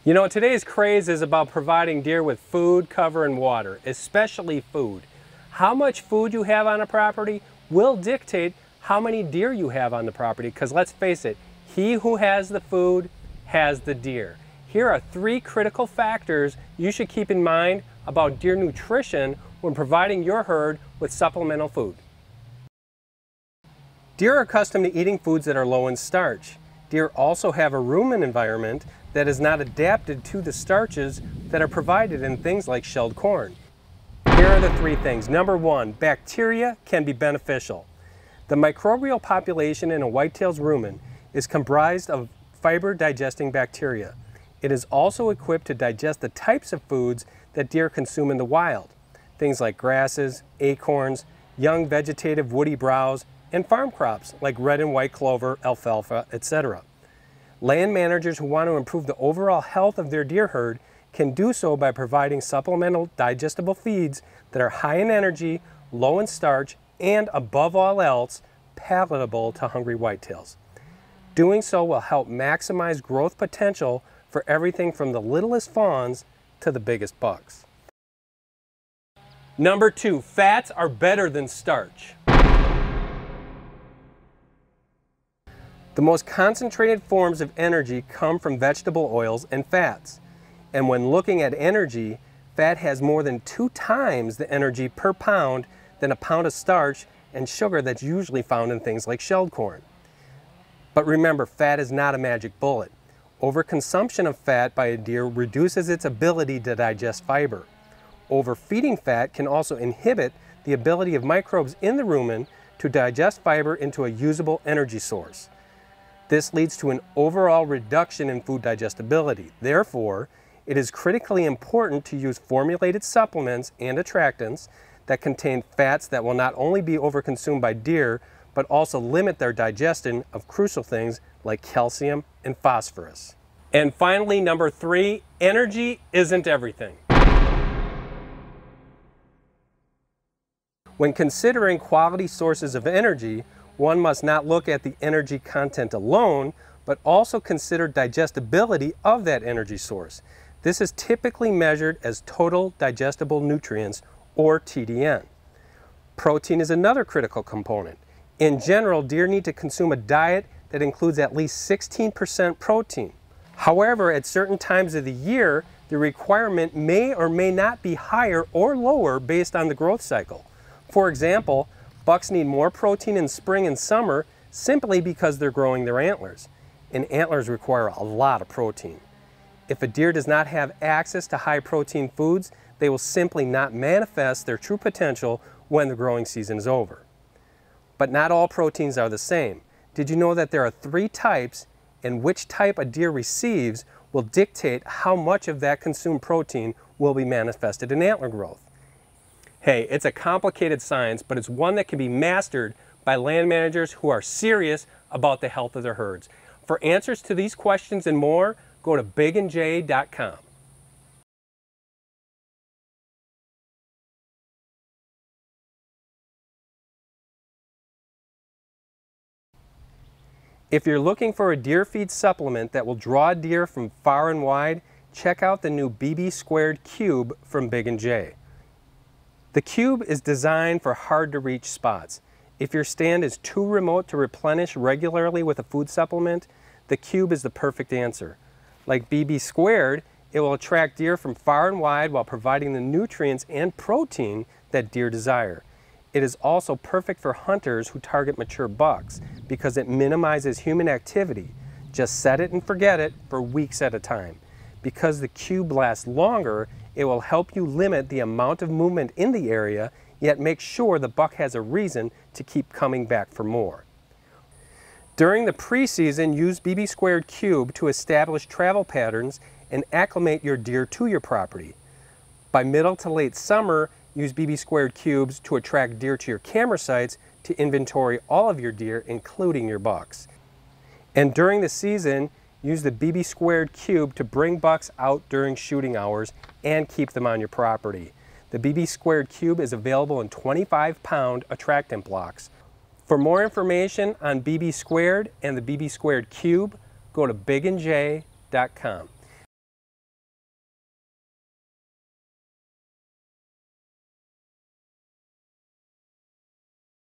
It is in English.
You know, today's craze is about providing deer with food, cover, and water, especially food. How much food you have on a property will dictate how many deer you have on the property, because let's face it, he who has the food has the deer. Here are 3 critical factors you should keep in mind about deer nutrition when providing your herd with supplemental food. Deer are accustomed to eating foods that are low in starch. Deer also have a rumen environment that is not adapted to the starches that are provided in things like shelled corn. Here are the 3 things. Number 1, bacteria can be beneficial. The microbial population in a whitetail's rumen is comprised of fiber-digesting bacteria. It is also equipped to digest the types of foods that deer consume in the wild, things like grasses, acorns, young vegetative woody browse, and farm crops like red and white clover, alfalfa, etc. Land managers who want to improve the overall health of their deer herd can do so by providing supplemental digestible feeds that are high in energy, low in starch, and above all else, palatable to hungry whitetails. Doing so will help maximize growth potential for everything from the littlest fawns to the biggest bucks. Number 2, fats are better than starch. The most concentrated forms of energy come from vegetable oils and fats. And when looking at energy, fat has more than 2 times the energy per pound than a pound of starch and sugar that's usually found in things like shelled corn. But remember, fat is not a magic bullet. Overconsumption of fat by a deer reduces its ability to digest fiber. Overfeeding fat can also inhibit the ability of microbes in the rumen to digest fiber into a usable energy source. This leads to an overall reduction in food digestibility. Therefore, it is critically important to use formulated supplements and attractants that contain fats that will not only be overconsumed by deer, but also limit their digestion of crucial things like calcium and phosphorus. And finally, number 3, energy isn't everything. When considering quality sources of energy, one must not look at the energy content alone, but also consider digestibility of that energy source. This is typically measured as total digestible nutrients, or TDN. Protein is another critical component. In general, deer need to consume a diet that includes at least 16% protein. However, at certain times of the year, the requirement may or may not be higher or lower based on the growth cycle. For example, bucks need more protein in spring and summer simply because they're growing their antlers, and antlers require a lot of protein. If a deer does not have access to high protein foods, they will simply not manifest their true potential when the growing season is over. But not all proteins are the same. Did you know that there are 3 types, and which type a deer receives will dictate how much of that consumed protein will be manifested in antler growth? Hey, it's a complicated science, but it's one that can be mastered by land managers who are serious about the health of their herds. For answers to these questions and more, go to bigandj.com. If you're looking for a deer feed supplement that will draw deer from far and wide, check out the new BB Squared Cube from Big and J. The cube is designed for hard-to-reach spots. If your stand is too remote to replenish regularly with a food supplement, the cube is the perfect answer. Like BB Squared, it will attract deer from far and wide while providing the nutrients and protein that deer desire. It is also perfect for hunters who target mature bucks because it minimizes human activity. Just set it and forget it for weeks at a time. Because the cube lasts longer, it will help you limit the amount of movement in the area, yet make sure the buck has a reason to keep coming back for more. During the preseason, use BB Squared Cube to establish travel patterns and acclimate your deer to your property. By middle to late summer, use BB Squared Cubes to attract deer to your camera sites to inventory all of your deer, including your bucks. And during the season, use the BB Squared Cube to bring bucks out during shooting hours and keep them on your property. The BB Squared Cube is available in 25-pound attractant blocks. For more information on BB Squared and the BB Squared Cube, go to bigandj.com.